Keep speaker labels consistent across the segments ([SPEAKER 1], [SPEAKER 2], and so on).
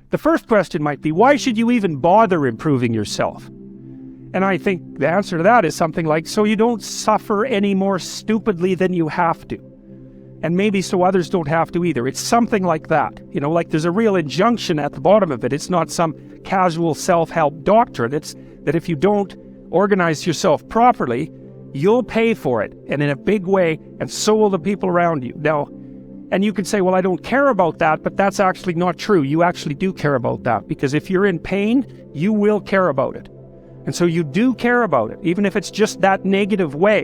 [SPEAKER 1] the first question might be, why should you even bother improving yourself? And I think the answer to that is something like, so you don't suffer any more stupidly than you have to. And maybe so others don't have to either. It's something like that. Like there's a real injunction at the bottom of it. It's not some casual self-help doctrine. It's that if you don't organize yourself properly, you'll pay for it, and in a big way, and so will the people around you. Now, and you could say, well, I don't care about that, but that's actually not true. You actually do care about that, because if you're in pain, you will care about it. And so you do care about it, even if it's just that negative way,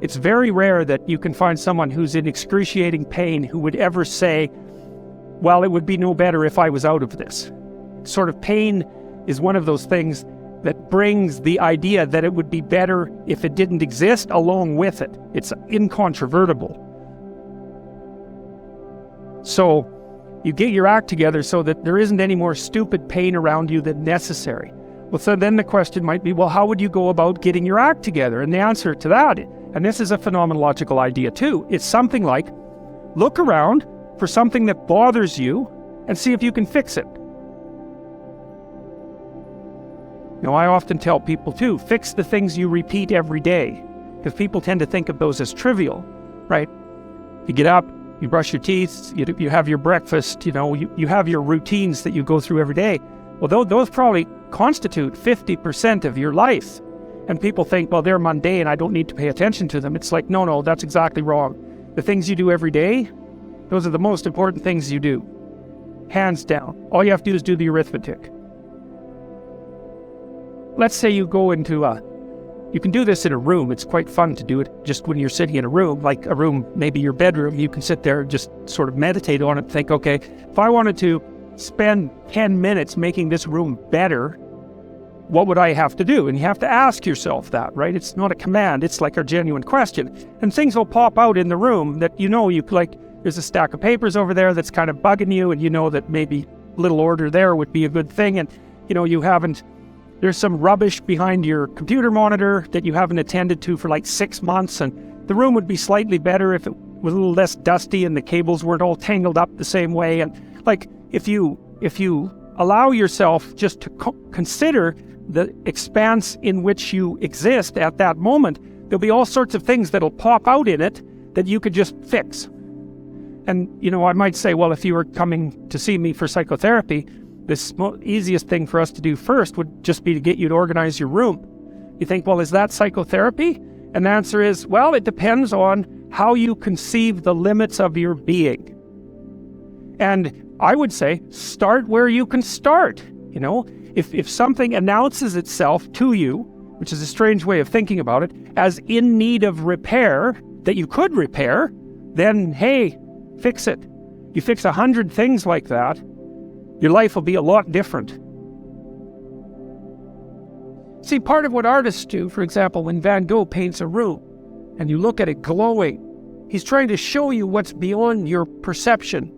[SPEAKER 1] It's very rare that you can find someone who's in excruciating pain who would ever say, well, it would be no better if I was out of this. Sort of pain is one of those things that brings the idea that it would be better if it didn't exist along with it. It's incontrovertible. So you get your act together so that there isn't any more stupid pain around you than necessary. Well, so then the question might be, well, how would you go about getting your act together? And the answer to that, and this is a phenomenological idea too, it's something like, look around for something that bothers you and see if you can fix it. I often tell people too, fix the things you repeat every day, because people tend to think of those as trivial, right? You get up, you brush your teeth, you have your breakfast, you have your routines that you go through every day. Well, those probably constitute 50% of your life. And people think, well, they're mundane, I don't need to pay attention to them. It's like, no, that's exactly wrong. The things you do every day, those are the most important things you do. Hands down. All you have to do is do the arithmetic. Let's say you go into you can do this in a room. It's quite fun to do it just when you're sitting in a room, like a room, maybe your bedroom. You can sit there and just sort of meditate on it and think, okay, if I wanted to spend 10 minutes making this room better, what would I have to do? And you have to ask yourself that, right? It's not a command, it's like a genuine question. And things will pop out in the room that you like, there's a stack of papers over there that's kind of bugging you, and you know that maybe a little order there would be a good thing, and there's some rubbish behind your computer monitor that you haven't attended to for like 6 months, and the room would be slightly better if it was a little less dusty and the cables weren't all tangled up the same way. And like, if you allow yourself just to consider the expanse in which you exist at that moment, there'll be all sorts of things that'll pop out in it that you could just fix. And, I might say, well, if you were coming to see me for psychotherapy, the easiest thing for us to do first would just be to get you to organize your room. You think, well, is that psychotherapy? And the answer is, well, it depends on how you conceive the limits of your being. And I would say, start where you can start. If something announces itself to you, which is a strange way of thinking about it, as in need of repair, that you could repair, then, hey, fix it. You fix 100 things like that, your life will be a lot different. See, part of what artists do, for example, when Van Gogh paints a room and you look at it glowing, he's trying to show you what's beyond your perception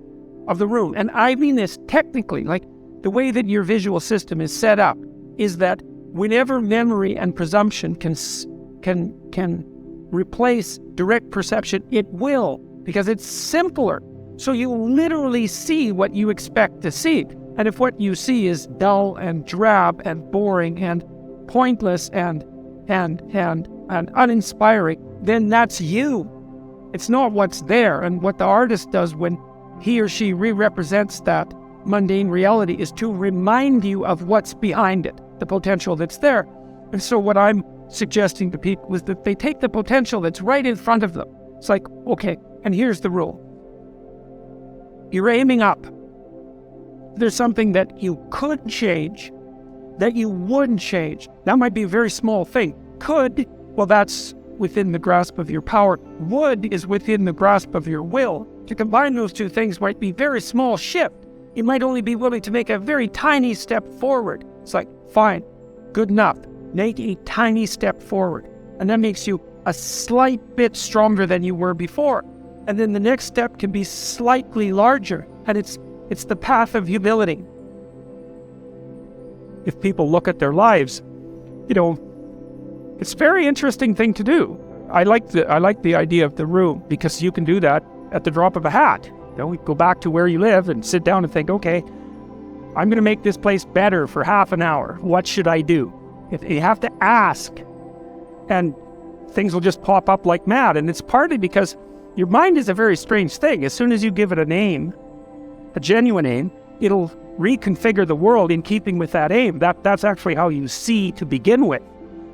[SPEAKER 1] of the room. And I mean this technically, like the way that your visual system is set up is that whenever memory and presumption can replace direct perception, it will, because it's simpler. So you literally see what you expect to see. And if what you see is dull and drab and boring and pointless and uninspiring, then that's you. It's not what's there. And what the artist does when he or she re-represents that mundane reality is to remind you of what's behind it, the potential that's there. And so what I'm suggesting to people is that they take the potential that's right in front of them. It's like, okay, and here's the rule. You're aiming up. There's something that you could change, that you wouldn't change. That might be a very small thing. Could, well, that's within the grasp of your power. Would is within the grasp of your will. To combine those two things might be a very small shift. You might only be willing to make a very tiny step forward. It's like, fine, good enough. Make a tiny step forward. And that makes you a slight bit stronger than you were before. And then the next step can be slightly larger. And it's the path of humility. If people look at their lives, it's a very interesting thing to do. I like the idea of the room, because you can do that at the drop of a hat. We go back to where you live and sit down and think, okay, I'm going to make this place better for half an hour. What should I do? You have to ask, and things will just pop up like mad. And it's partly because your mind is a very strange thing. As soon as you give it a name, a genuine aim, it'll reconfigure the world in keeping with that aim. That's actually how you see to begin with.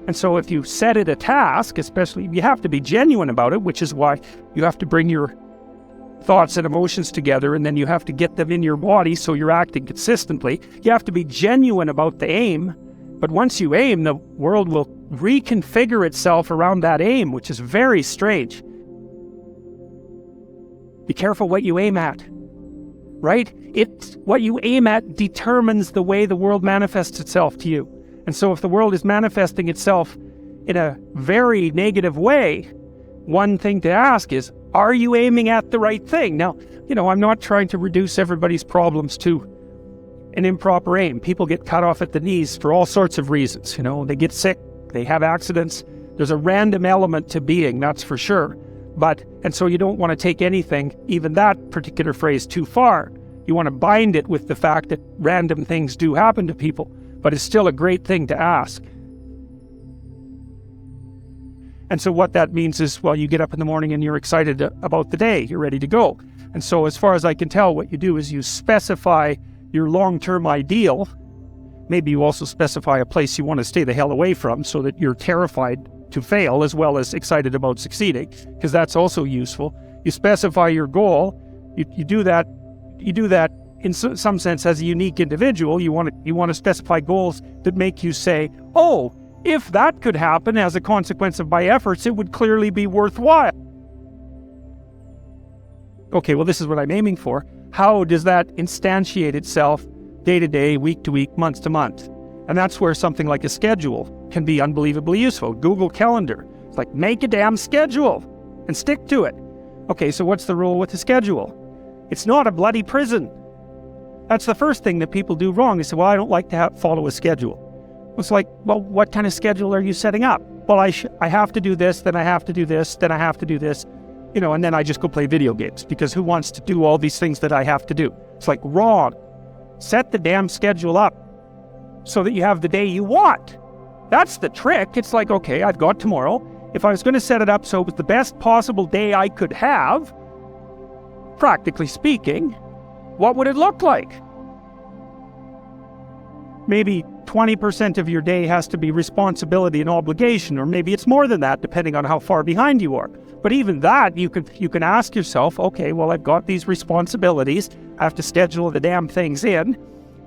[SPEAKER 1] And so if you set it a task, especially, you have to be genuine about it, which is why you have to bring your thoughts and emotions together, and then you have to get them in your body so you're acting consistently. You have to be genuine about the aim, but once you aim, the world will reconfigure itself around that aim, which is very strange. Be careful what you aim at, right? What you aim at determines the way the world manifests itself to you. And so if the world is manifesting itself in a very negative way, one thing to ask is, are you aiming at the right thing? Now, I'm not trying to reduce everybody's problems to an improper aim. People get cut off at the knees for all sorts of reasons. They get sick, they have accidents. There's a random element to being, that's for sure. And so you don't want to take anything, even that particular phrase, too far. You want to bind it with the fact that random things do happen to people, but it's still a great thing to ask. And so what that means is, you get up in the morning and you're excited about the day. You're ready to go. And so as far as I can tell, what you do is you specify your long-term ideal. Maybe you also specify a place you want to stay the hell away from so that you're terrified to fail as well as excited about succeeding, because that's also useful. You specify your goal. You do that in some sense as a unique individual. You want to specify goals that make you say, oh, if that could happen as a consequence of my efforts, it would clearly be worthwhile. Okay, well, this is what I'm aiming for. How does that instantiate itself day to day, week to week, month to month? And that's where something like a schedule can be unbelievably useful. Google Calendar. It's like, make a damn schedule and stick to it. Okay, so what's the rule with the schedule? It's not a bloody prison. That's the first thing that people do wrong. They say, well, I don't like to follow a schedule. It's like, well, what kind of schedule are you setting up? Well, I have to do this, then I have to do this, then I have to do this, and then I just go play video games, because who wants to do all these things that I have to do? It's like, wrong. Set the damn schedule up so that you have the day you want. That's the trick. It's like, okay, I've got tomorrow. If I was going to set it up so it was the best possible day I could have, practically speaking, what would it look like? Maybe 20% of your day has to be responsibility and obligation, or maybe it's more than that, depending on how far behind you are. But even that, you can ask yourself, okay, well, I've got these responsibilities. I have to schedule the damn things in.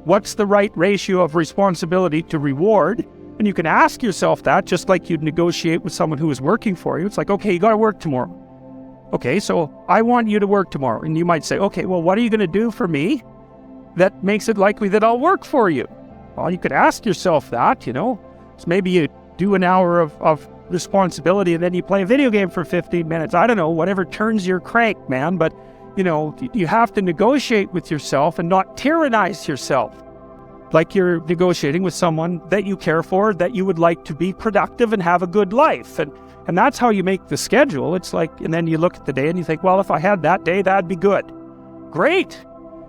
[SPEAKER 1] What's the right ratio of responsibility to reward? And you can ask yourself that, just like you'd negotiate with someone who is working for you. It's like, okay, you got to work tomorrow. Okay, so I want you to work tomorrow. And you might say, okay, well, what are you going to do for me that makes it likely that I'll work for you? Well, you could ask yourself that, So maybe you do an hour of responsibility and then you play a video game for 15 minutes. I don't know, whatever turns your crank, man. But, you have to negotiate with yourself and not tyrannize yourself. Like you're negotiating with someone that you care for, that you would like to be productive and have a good life. And that's how you make the schedule. It's like, and then you look at the day and you think, well, if I had that day, that'd be good. Great.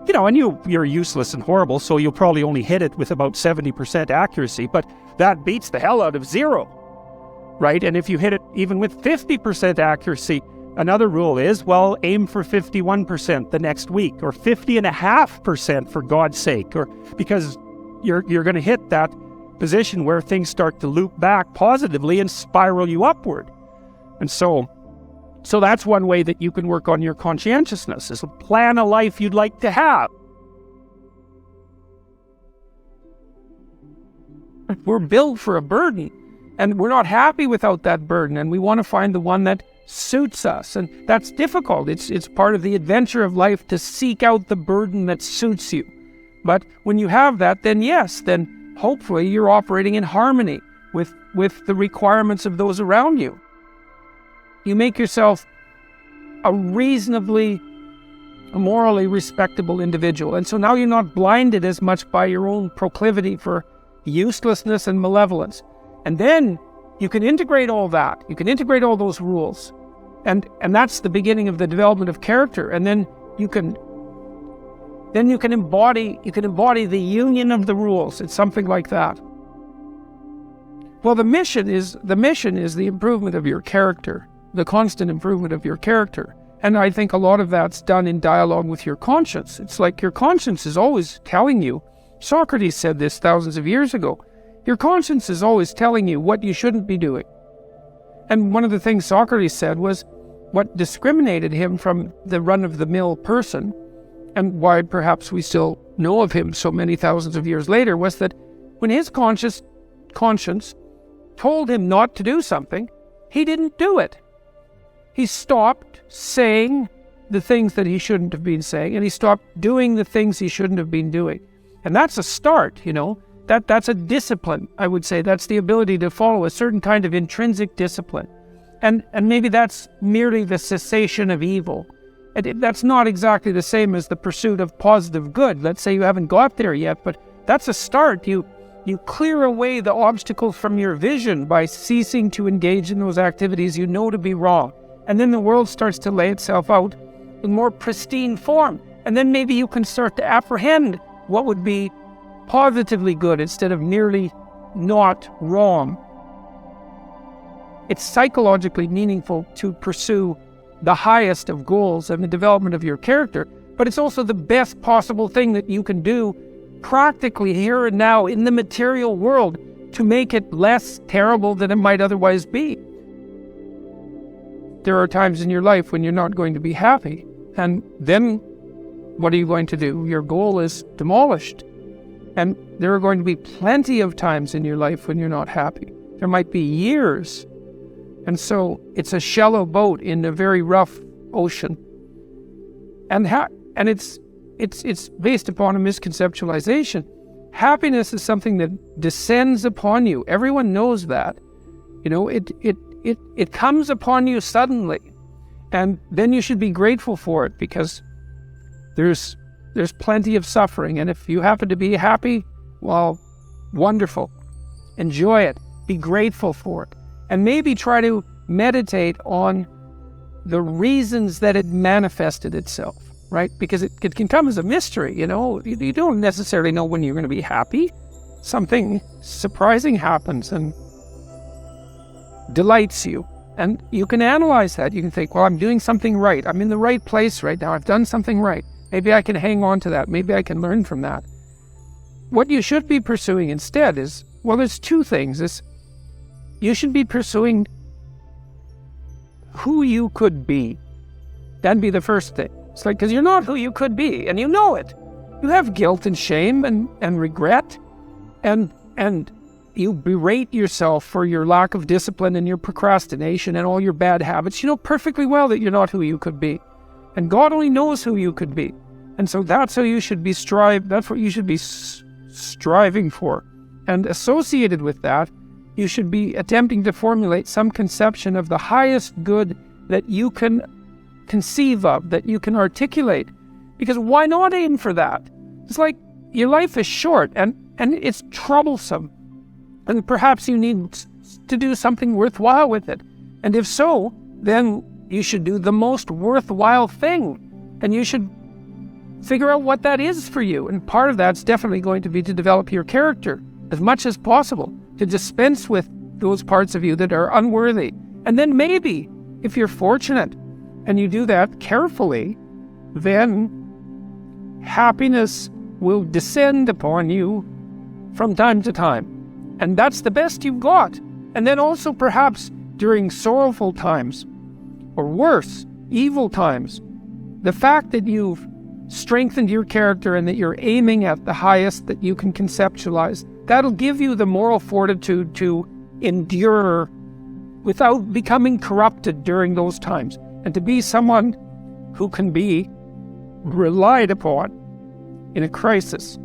[SPEAKER 1] And you're useless and horrible, so you'll probably only hit it with about 70% accuracy, but that beats the hell out of 0, right? And if you hit it even with 50% accuracy, another rule is, well, aim for 51% the next week, or 50.5% for God's sake, or because you're going to hit that position where things start to loop back positively and spiral you upward. And so that's one way that you can work on your conscientiousness, is plan a life you'd like to have. We're built for a burden, and we're not happy without that burden, and we want to find the one that suits us, and that's difficult. It's part of the adventure of life to seek out the burden that suits you. But when you have that, then hopefully you're operating in harmony with the requirements of those around you. You make yourself a reasonably, morally respectable individual. And so now you're not blinded as much by your own proclivity for uselessness and malevolence. And then you can integrate all that. You can integrate all those rules. And that's the beginning of the development of character. And then you can then you can embody the union of the rules. It's something like that. Well, the mission is the improvement of your character, the constant improvement of your character. And I think a lot of that's done in dialogue with your conscience. It's like your conscience is always telling you. Socrates said this thousands of years ago. Your conscience is always telling you what you shouldn't be doing. And one of the things Socrates said was what discriminated him from the run-of-the-mill person, and why perhaps we still know of him so many thousands of years later, was that when his conscience told him not to do something, he didn't do it. He stopped saying the things that he shouldn't have been saying, and he stopped doing the things he shouldn't have been doing. And that's a start, That's a discipline, I would say. That's the ability to follow a certain kind of intrinsic discipline. And maybe that's merely the cessation of evil. That's not exactly the same as the pursuit of positive good. Let's say you haven't got there yet, but that's a start. You clear away the obstacles from your vision by ceasing to engage in those activities you know to be wrong. And then the world starts to lay itself out in more pristine form. And then maybe you can start to apprehend what would be positively good instead of merely not wrong. It's psychologically meaningful to pursue the highest of goals and the development of your character, but it's also the best possible thing that you can do practically here and now in the material world to make it less terrible than it might otherwise be. There are times in your life when you're not going to be happy, and then what are you going to do? Your goal is demolished. And there are going to be plenty of times in your life when you're not happy. There might be years. And so it's a shallow boat in a very rough ocean. And it's based upon a misconceptualization. Happiness is something that descends upon you. Everyone knows that. It comes upon you suddenly. And then you should be grateful for it, because there's plenty of suffering, and if you happen to be happy, well, wonderful. Enjoy it. Be grateful for it. And maybe try to meditate on the reasons that it manifested itself, right? Because it can come as a mystery, You don't necessarily know when you're going to be happy. Something surprising happens and delights you. And you can analyze that. You can think, well, I'm doing something right. I'm in the right place right now. I've done something right. Maybe I can hang on to that. Maybe I can learn from that. What you should be pursuing instead is, well, there's two things. You should be pursuing who you could be. That'd be the first thing. It's like, because you're not who you could be, and you know it. You have guilt and shame and regret, and you berate yourself for your lack of discipline and your procrastination and all your bad habits. You know perfectly well that you're not who you could be. And God only knows who you could be. And so that's how you should be that's what you should be striving for. And associated with that, you should be attempting to formulate some conception of the highest good that you can conceive of, that you can articulate. Because why not aim for that? It's like your life is short and it's troublesome. And perhaps you need to do something worthwhile with it. And if so, then you should do the most worthwhile thing. And you should figure out what that is for you. And part of that's definitely going to be to develop your character as much as possible, to dispense with those parts of you that are unworthy. And then maybe, if you're fortunate and you do that carefully, then happiness will descend upon you from time to time. And that's the best you've got. And then also perhaps during sorrowful times, or worse, evil times, the fact that you've strengthened your character and that you're aiming at the highest that you can conceptualize, that'll give you the moral fortitude to endure without becoming corrupted during those times, and to be someone who can be relied upon in a crisis.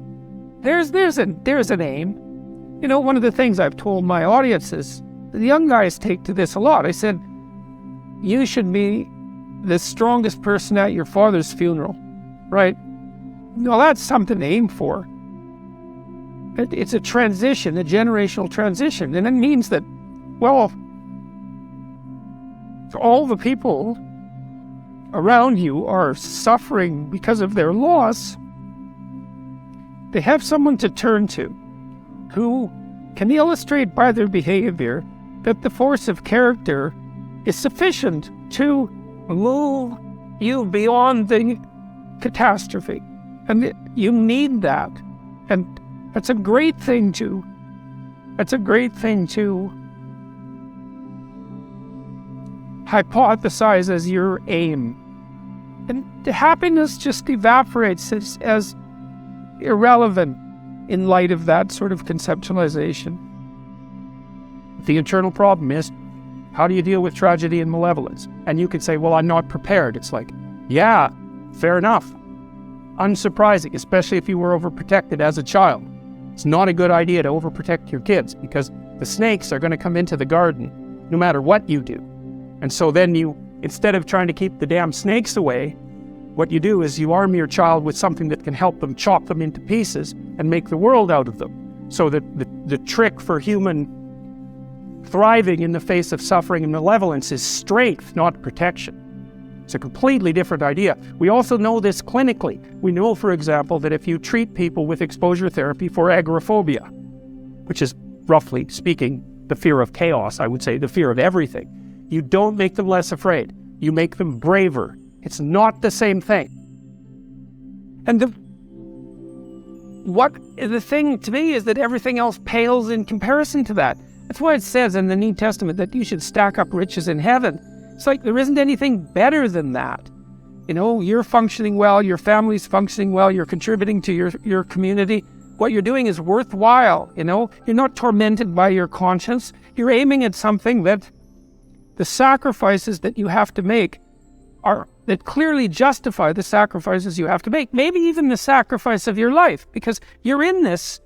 [SPEAKER 1] There's an aim. One of the things I've told my audience is, the young guys take to this a lot. I said, you should be the strongest person at your father's funeral, right? Well, that's something to aim for. It's a transition, a generational transition. And it means that, well, all the people around you are suffering because of their loss, they have someone to turn to who can illustrate by their behavior that the force of character is sufficient to move you beyond the catastrophe. And you need that. And that's a great thing to hypothesize as your aim. And the happiness just evaporates as irrelevant in light of that sort of conceptualization. The internal problem is, how do you deal with tragedy and malevolence? And you could say, well, I'm not prepared. It's like, yeah, fair enough. Unsurprising, especially if you were overprotected as a child. It's not a good idea to overprotect your kids because the snakes are going to come into the garden no matter what you do. And so then you, instead of trying to keep the damn snakes away, what you do is you arm your child with something that can help them chop them into pieces and make the world out of them. So that the trick for human thriving in the face of suffering and malevolence is strength, not protection. It's a completely different idea. We also know this clinically. We know, for example, that if you treat people with exposure therapy for agoraphobia, which is, roughly speaking, the fear of chaos, I would say, the fear of everything, you don't make them less afraid. You make them braver. It's not the same thing. And the thing to me is that everything else pales in comparison to that. That's why it says in the New Testament that you should stack up riches in heaven. It's like there isn't anything better than that. You know, you're functioning well, your family's functioning well, you're contributing to your community. What you're doing is worthwhile, you know? You're not tormented by your conscience. You're aiming at something that the sacrifices that you have to make that clearly justify the sacrifices you have to make. Maybe even the sacrifice of your life, because you're in this,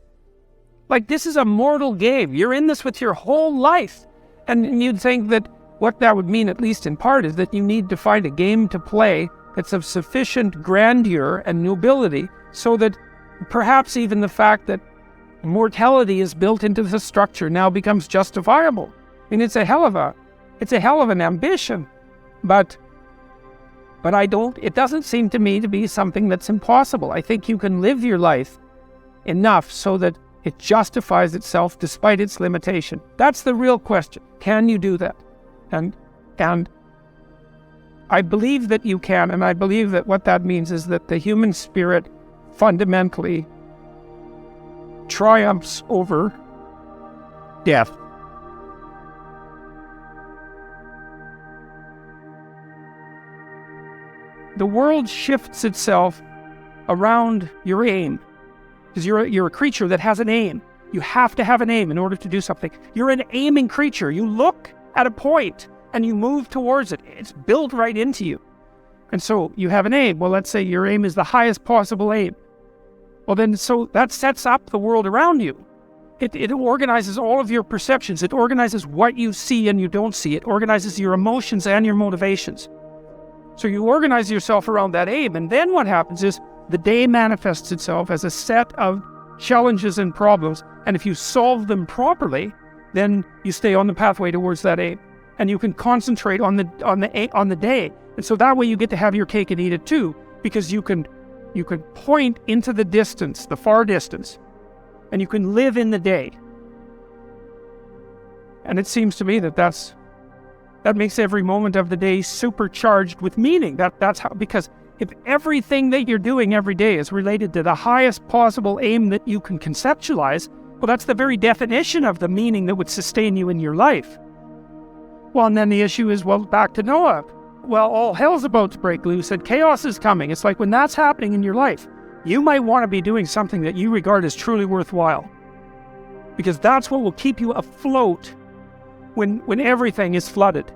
[SPEAKER 1] like this is a mortal game. You're in this with your whole life. And you'd think that what that would mean, at least in part, is that you need to find a game to play that's of sufficient grandeur and nobility so that perhaps even the fact that mortality is built into the structure now becomes justifiable. I mean, it's a hell of an ambition, but it doesn't seem to me to be something that's impossible. I think you can live your life enough so that it justifies itself despite its limitation. That's the real question. Can you do that? And I believe that you can, and I believe that what that means is that the human spirit fundamentally triumphs over death. The world shifts itself around your aim, because you're a creature that has an aim. You have to have an aim in order to do something. You're an aiming creature. You look at a point and you move towards it. It's built right into you. And so you have an aim. Well, let's say your aim is the highest possible aim. Well, then, so that sets up the world around you. It organizes all of your perceptions. It organizes what you see and you don't see. It organizes your emotions and your motivations. So you organize yourself around that aim, and then what happens is the day manifests itself as a set of challenges and problems, and if you solve them properly, then you stay on the pathway towards that aim, and you can concentrate on the day, and so that way you get to have your cake and eat it too, because you can point into the distance, the far distance, and you can live in the day. And it seems to me that makes every moment of the day supercharged with meaning. That's how, because if everything that you're doing every day is related to the highest possible aim that you can conceptualize, well, that's the very definition of the meaning that would sustain you in your life. Well, and then the issue is, well, back to Noah. Well, all hell's about to break loose and chaos is coming. It's like when that's happening in your life, you might want to be doing something that you regard as truly worthwhile, because that's what will keep you afloat when everything is flooded.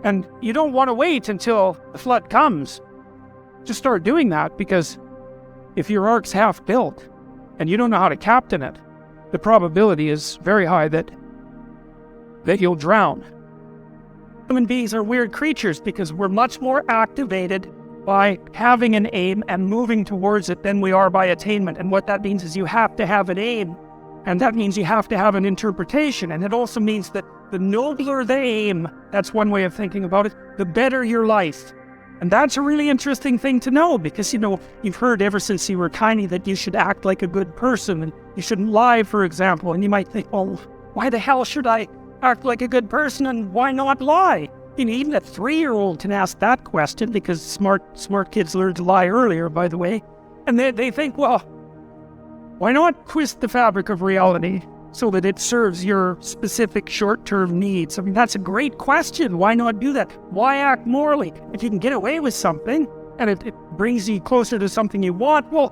[SPEAKER 1] And you don't want to wait until the flood comes. Just start doing that, because if your ark's half built and you don't know how to captain it, the probability is very high that you'll drown. Human beings are weird creatures because we're much more activated by having an aim and moving towards it than we are by attainment. And what that means is you have to have an aim, and that means you have to have an interpretation. And it also means that the nobler the aim, that's one way of thinking about it, the better your life. And that's a really interesting thing to know because, you've heard ever since you were tiny that you should act like a good person and you shouldn't lie, for example. And you might think, well, why the hell should I act like a good person and why not lie? Even a 3-year-old can ask that question because smart kids learn to lie earlier, by the way. And they think, well, why not twist the fabric of reality so that it serves your specific short-term needs? I mean, that's a great question. Why not do that? Why act morally? If you can get away with something and it brings you closer to something you want, well,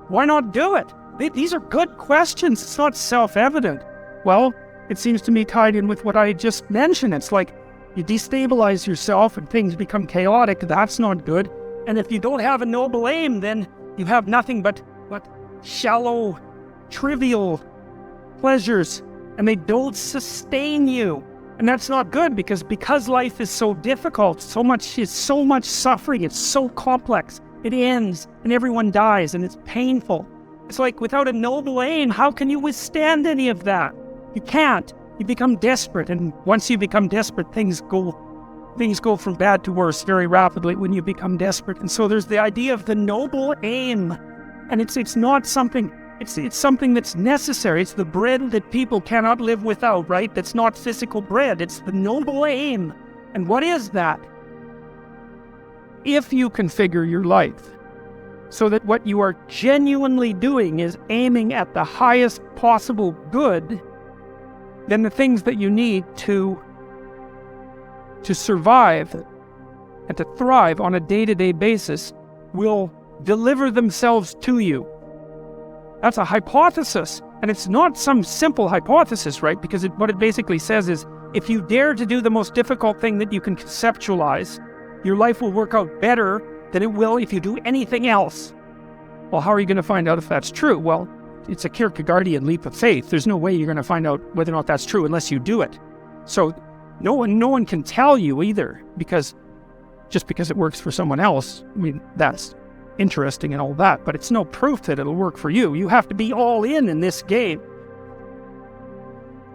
[SPEAKER 1] why not do it? These are good questions. It's not self-evident. Well, it seems to me tied in with what I just mentioned. It's like you destabilize yourself and things become chaotic. That's not good. And if you don't have a noble aim, then you have nothing but shallow, trivial pleasures, and they don't sustain you. And that's not good because life is so difficult, so much suffering, it's so complex. It ends and everyone dies and it's painful. It's like without a noble aim, how can you withstand any of that? You can't. You become desperate, and once you become desperate, things go from bad to worse very rapidly when you become desperate. And so there's the idea of the noble aim, and it's not something. It's something that's necessary. It's the bread that people cannot live without, right? That's not physical bread. It's the noble aim. And what is that? If you configure your life so that what you are genuinely doing is aiming at the highest possible good, then the things that you need to survive and to thrive on a day-to-day basis will deliver themselves to you. That's a hypothesis, and it's not some simple hypothesis, right? Because what it basically says is, if you dare to do the most difficult thing that you can conceptualize, your life will work out better than it will if you do anything else. Well, how are you going to find out if that's true? Well, it's a Kierkegaardian leap of faith. There's no way you're going to find out whether or not that's true unless you do it. So no one can tell you either, because it works for someone else. I mean, that's interesting and all that, but it's no proof that it'll work for you. You have to be all in this game.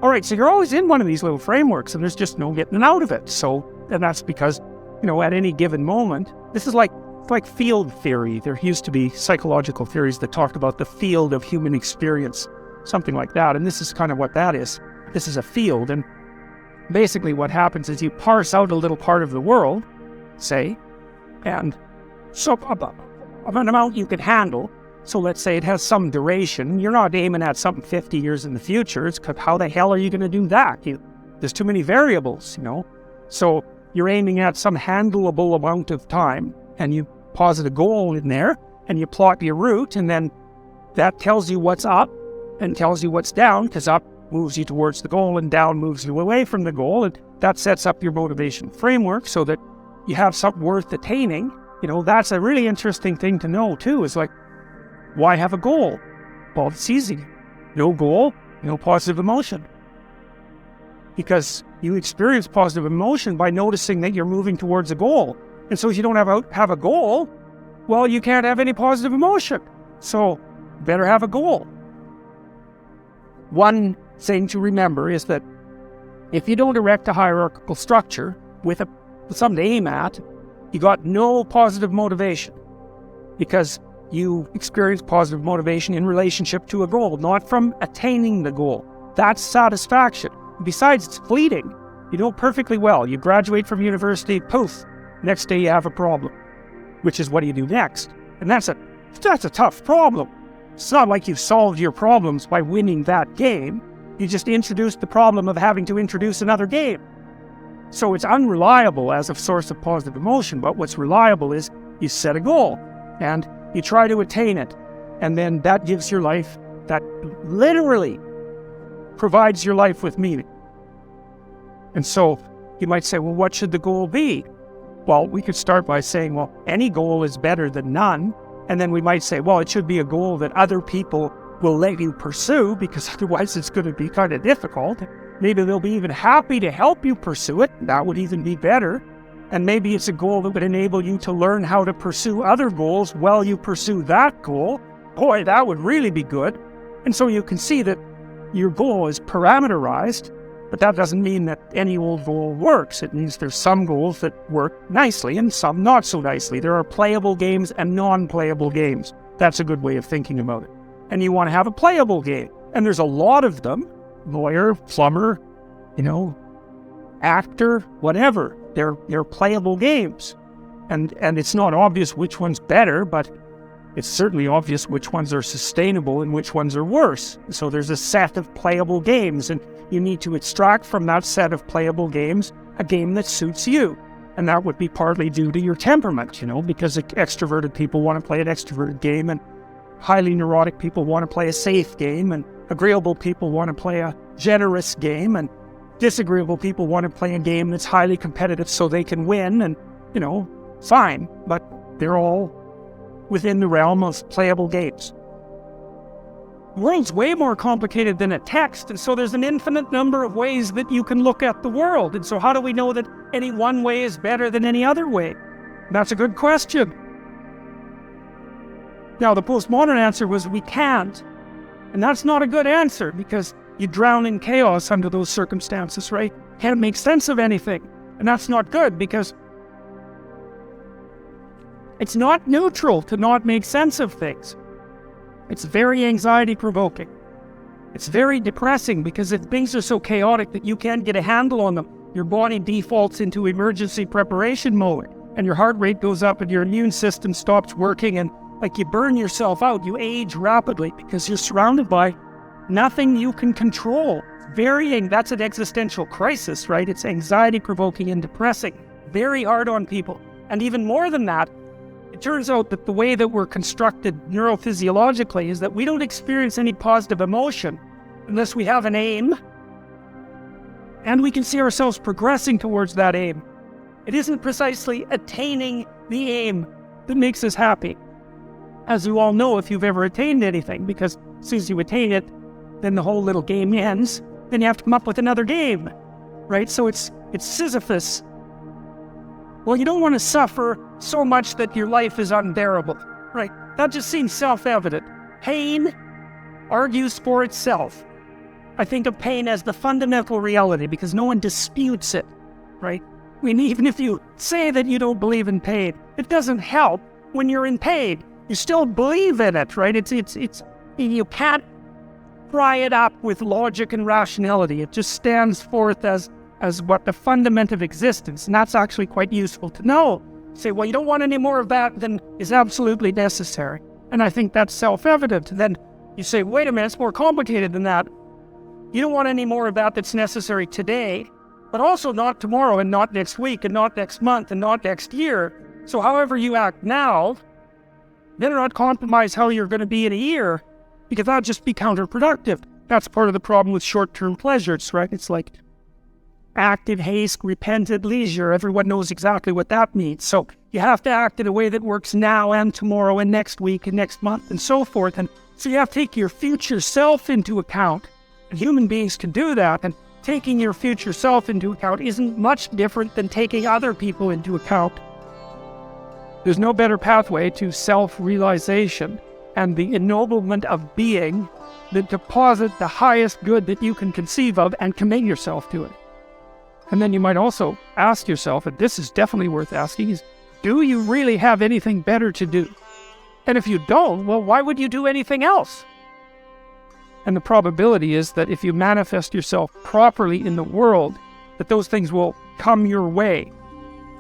[SPEAKER 1] All right, so you're always in one of these little frameworks, and there's just no getting out of it. And that's because, at any given moment, this is like field theory. There used to be psychological theories that talked about the field of human experience, something like that. And this is kind of what that is. This is a field. And basically what happens is you parse out a little part of the world, say, and so of an amount you can handle. So let's say it has some duration. You're not aiming at something 50 years in the future. It's how the hell are you going to do that? There's too many variables, So you're aiming at some handleable amount of time, and you posit a goal in there, and you plot your route, and then that tells you what's up and tells you what's down, because up moves you towards the goal and down moves you away from the goal, and that sets up your motivation framework so that you have something worth attaining. That's a really interesting thing to know too, is like, why have a goal? Well, it's easy. No goal, no positive emotion. Because you experience positive emotion by noticing that you're moving towards a goal. And so if you don't have a goal, well, you can't have any positive emotion. So better have a goal. One thing to remember is that if you don't erect a hierarchical structure with something to aim at, you got no positive motivation, because you experience positive motivation in relationship to a goal, not from attaining the goal. That's satisfaction. Besides, it's fleeting. You know perfectly well. You graduate from university, poof, next day you have a problem, which is what do you do next? And that's a tough problem. It's not like you've solved your problems by winning that game. You just introduced the problem of having to introduce another game. So it's unreliable as a source of positive emotion, but what's reliable is you set a goal and you try to attain it. And then that gives your life, that literally provides your life with meaning. And so you might say, well, what should the goal be? Well, we could start by saying, well, any goal is better than none. And then we might say, well, it should be a goal that other people will let you pursue, because otherwise it's going to be kind of difficult. Maybe they'll be even happy to help you pursue it. That would even be better. And maybe it's a goal that would enable you to learn how to pursue other goals while you pursue that goal. Boy, that would really be good. And so you can see that your goal is parameterized But that doesn't mean that any old goal works. It means there's some goals that work nicely and some not so nicely. There are playable games and non-playable games. That's a good way of thinking about it. And you want to have a playable game. And there's a lot of them. Lawyer, plumber, actor, whatever. They're playable games. And it's not obvious which one's better, but it's certainly obvious which ones are sustainable and which ones are worse. So there's a set of playable games, and you need to extract from that set of playable games a game that suits you. And that would be partly due to your temperament, because extroverted people want to play an extroverted game, and highly neurotic people want to play a safe game, and agreeable people want to play a generous game, and disagreeable people want to play a game that's highly competitive so they can win, and, fine. But they're all within the realm of playable games. The world's way more complicated than a text, and so there's an infinite number of ways that you can look at the world. And so how do we know that any one way is better than any other way? That's a good question. Now, the postmodern answer was we can't. And that's not a good answer, because you drown in chaos under those circumstances, right? Can't make sense of anything. And that's not good, because it's not neutral to not make sense of things. It's very anxiety-provoking. It's very depressing, because if things are so chaotic that you can't get a handle on them, your body defaults into emergency preparation mode, and your heart rate goes up and your immune system stops working, and you burn yourself out. You age rapidly because you're surrounded by nothing you can control. That's an existential crisis, right? It's anxiety-provoking and depressing. Very hard on people. And even more than that, it turns out that the way that we're constructed neurophysiologically is that we don't experience any positive emotion unless we have an aim and we can see ourselves progressing towards that aim. It isn't precisely attaining the aim that makes us happy. As you all know, if you've ever attained anything, because as soon as you attain it, then the whole little game ends. Then you have to come up with another game, right? So it's Sisyphus. Well, you don't want to suffer so much that your life is unbearable, right? That just seems self-evident. Pain argues for itself. I think of pain as the fundamental reality because no one disputes it, right? I mean, even if you say that you don't believe in pain, it doesn't help when you're in pain. You still believe in it, right? You can't pry it up with logic and rationality. It just stands forth as what the fundament of existence, and that's actually quite useful to know. You say, well, you don't want any more of that than is absolutely necessary. And I think that's self-evident. Then you say, wait a minute, it's more complicated than that. You don't want any more of that that's necessary today, but also not tomorrow and not next week and not next month and not next year. So however you act now, better not compromise how you're going to be in a year, because that'll just be counterproductive. That's part of the problem with short-term pleasures, right? It's like act in haste, repent at leisure. Everyone knows exactly what that means. So you have to act in a way that works now and tomorrow and next week and next month and so forth. And so you have to take your future self into account. And human beings can do that. And taking your future self into account isn't much different than taking other people into account. There's no better pathway to self-realization and the ennoblement of being than to posit the highest good that you can conceive of and commit yourself to it. And then you might also ask yourself, and this is definitely worth asking, is do you really have anything better to do? And if you don't, well, why would you do anything else? And the probability is that if you manifest yourself properly in the world, that those things will come your way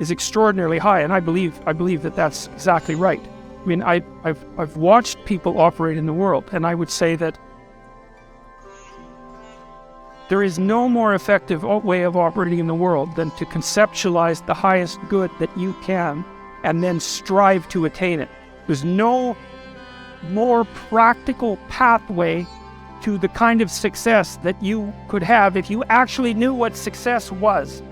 [SPEAKER 1] is extraordinarily high, and I believe that that's exactly right. I mean, I've watched people operate in the world, and I would say that there is no more effective way of operating in the world than to conceptualize the highest good that you can and then strive to attain it. There's no more practical pathway to the kind of success that you could have if you actually knew what success was.